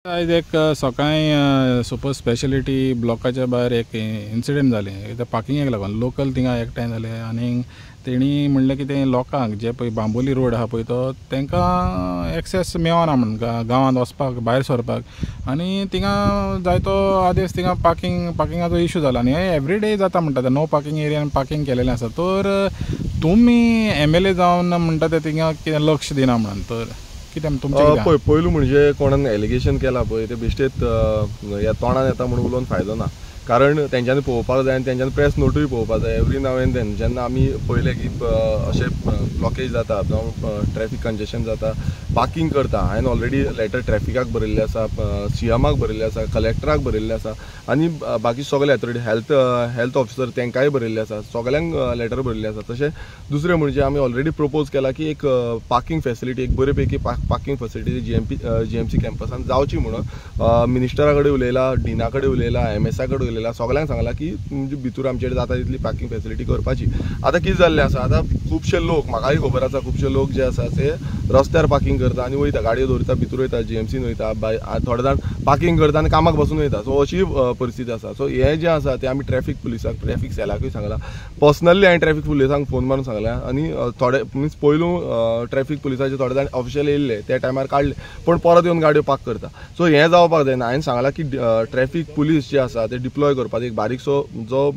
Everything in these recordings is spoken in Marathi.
आज एक सकाळी सुपर स्पेशलिटी ब्लॉकाच्या भायर एक इन्सिडेंट जालें त्या पार्किंगाक लागून लोकल थिंगा एकठांय जाले आनी तेणी म्हणलें की ते लोकांक जे पळय बांबोली रोड आहा पळय तो तांकां एक्सेस मेळना म्हण गांवांत वचपाक भायर सरपाक आनी थिंगा जायतो आदेस थिंगा पार्किंगाचो इशू जाला आनी हें एवरीडे जाता म्हणटा ते नो पार्किंग एरियान पार्किंग केलेलें आसा तर तुमी MLA जावन म्हणटा ते थिंगा कितें लक्ष दिना म्हणून तर कितें तुमचें पळय पयलू म्हणजे कोणान एलिगेशन केला पळय ते बेश्टेत ह्या तोंडान येता म्हणून उलोवन फायदो ना कारण तेंच्यांनी पळोवपाक जाय आनी तेंच्यांनी प्रेस नोटूय पळोवपाक जाय एवरी नाव एंड देन जेन्ना आमी पळयलें की अशें ब्लॉकेज जाता जावं ट्रॅफिक कंजेशन जाता पार्किंग करता हांवें ऑलरेडी लेटर ट्रॅफिकाक बरयल्लें आसा CMाक बरयल्लें आसा कलेक्टराक बरयल्लें आसा आनी बाकी सगळे अथॉरिटी हेल्थ ऑफिसर तांकांय बरयल्लें आसा सगळ्यांक लेटर बरयल्लें आसा तशें दुसरें म्हणजे आमी ऑलरेडी प्रपोज केला की एक पार्किंग फेसिलिटी एक बरे पैकी पार्किंग फेसिलिटी GMC कॅम्पसान जावची म्हणून मिनिस्टरा कडेन उलयला डिना कडेन उलयला MSA कडेन उलयला सगळ्यांक सांगला की म्हणजे भितर आमचेर जाता तितली पार्किंग फेसिलिटी करपाची आतां कितें जाल्लें आसा आतां खुबशे लोक म्हाकाय खबर आसा खुबशे लोक जे आसा ते रस्त्यार पार्किंग करता आनी वयता गाडयो दवरता भितर वयता GMCन वयता थोडे जाण पार्किंग करता आनी कामाक बसून वयता सो अशी परिस्थिती आसा सो हे जे आसा ते आमी ट्रॅफिक सेलाकूय सांगला पर्सनली हांवें ट्रॅफिक पुलिसांक फोन मारून सांगला आनी थोडे मिन्स पयलू ट्रॅफिक पुलिसाचे थोडे जाण ऑफिशियल येयल्ले त्या टायमार काडले पण परत येवन गाडयो पार्क करता सो हें जावपाक जायना हांवें सांगला की ट्रॅफिक पुलीस जे आसा ते डिप्लॉय करपाचो एक बारीकसो जो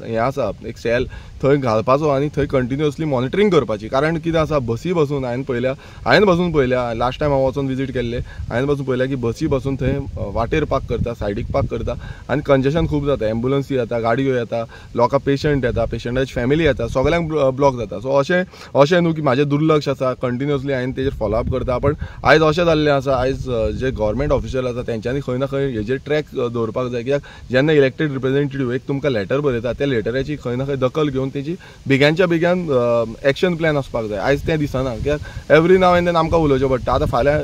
हें आसा एक सेल थंय घालपाचो आनी थंय कंटिन्युअसली मॉनिटरींग करपाची कारण कितें आसा बसी बसून हांवें बसून पळयल्या लास्ट टायम हांव वचून विजीट केल्ले हांवें बसून पळयल्या की बसी बसून थंय वाटेर पार्क करता सायडीक पार्क करता आनी कंजेशन खूब जाता एम्बुलन्सी येता गाडयो येता लोकां पेशंट येता पेशंटाची फॅमिली येता सगळ्यांक ब्लॉक जाता सो अशें न्हू की म्हाजें दुर्लक्ष आसा कंटिन्युअसली हांवें तेजेर फॉलोअप करता पण आयज अशें जाल्लें आसा आयज जे गव्हर्मेंट ऑफिशियल आसा तेंच्यांनी खंय ना खंय हेजेर ट्रॅक दवरपाक जाय कित्याक जेन्ना इलेक्टेड रिप्रेझेंटेटिव्ह एक तुमकां लेटर बरयता त्या लेटराची खंय ना खंय दखल घेवन तेजी बेग्यानच्या बेग्यान एक्शन प्लॅन आसपाक जाय आयज तें दिसना कित्याक एवरी नाव एंड देन आमकां उलोवचें पडटा आतां फाल्यां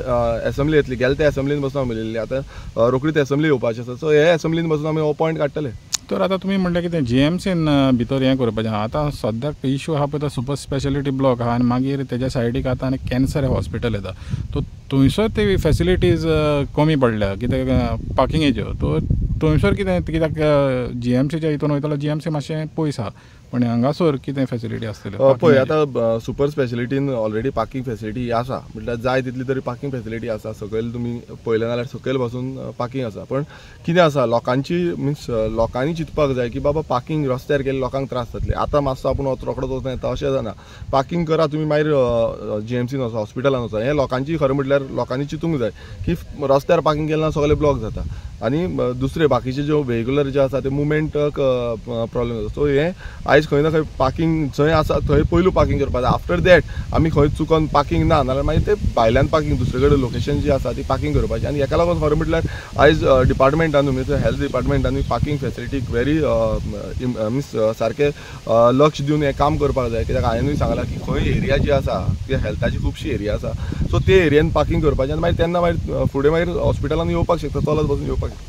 एसेंब्ली येतली गेल्या त्या एसेंब्लीन बसून हांव उलयल्ली आतां रोखडीच एसेंब्ली येवपाची आसा सो हे एसेंब्लीन बसून आमी हो पॉयंट काडटले तर आतां तुमी म्हणटा की तें GMCन भितर हें करपाचें आतां सद्याक इशू आहा पळय तो सुपर स्पेशलिटी ब्लॉक आहा आनी मागीर तेज्या सायडीक आतां आनी कॅन्सर हॉस्पिटल येता तो थंयसर ते फेसिलिटीज कमी पडल्या कित्याक पार्किंगेच्यो तो थंयसर कित्याक GMCच्या हितून वयतलो GMC मातशें पयस आहा पण हांगासर कितें फेसिलिटी आसतली पळय आतां सुपर स्पेशलिटीन ऑलरेडी पार्किंग फेसिलिटी आसा म्हटल्यार जाय तितली तरी पार्किंग फेसिलिटी आसा सकयल तुमी पळयलें जाल्यार सकयल बसून पार्किंग आसा पण कितें आसा लोकांची मिन्स लोकांनी चिंतपाक जाय की बाबा पार्किंग रस्त्यार केले लोकांक त्रास जातले आतां मातसो आपूण रोखडोच वचून येता अशें जाना पार्किंग करा तुमी मागीर GMCन वचा हॉस्पिटलान वचा हें लोकांची खरें म्हटल्यार लोकांनी चिंतूंक जाय की रस्त्यार पार्किंग केलें सगळे ब्लॉक जाता आनी दुसरे बाकीचे ज्यो व्हेहिक्युलर जे आसा ते मुवमेंटाक प्रॉब्लेम जाता सो हें आयज खंय ना खंय पार्किंग जंय आसा थंय पयलू पार्किंग करपाक जाय आफ्टर दॅट आमी खंय चुकोन पार्किंग ना नाल्यार मागीर ते भायल्यान पार्किंग दुसरे कडेन लोकेशन जी आसा ती पार्किंग करपाची आनी हेका लागून खरें म्हटल्यार आयज डिपार्टमेंटान हेल्थ डिपार्टमेंटांनी पार्किंग फेसिलिटीक व्हेरी मिन्स सारकें लक्ष दिवन हें काम करपाक जाय कित्याक हांवेंनूय सांगलां की खंय एरिया जी आसा ती हेल्थाची खुबशी एरिया आसा सो ते एरियेन पार्किंग करपाचें आनी मागीर तेन्ना मागीर फुडें मागीर हॉस्पिटलान येवपाक शकता चलत बसून येवपाक शकता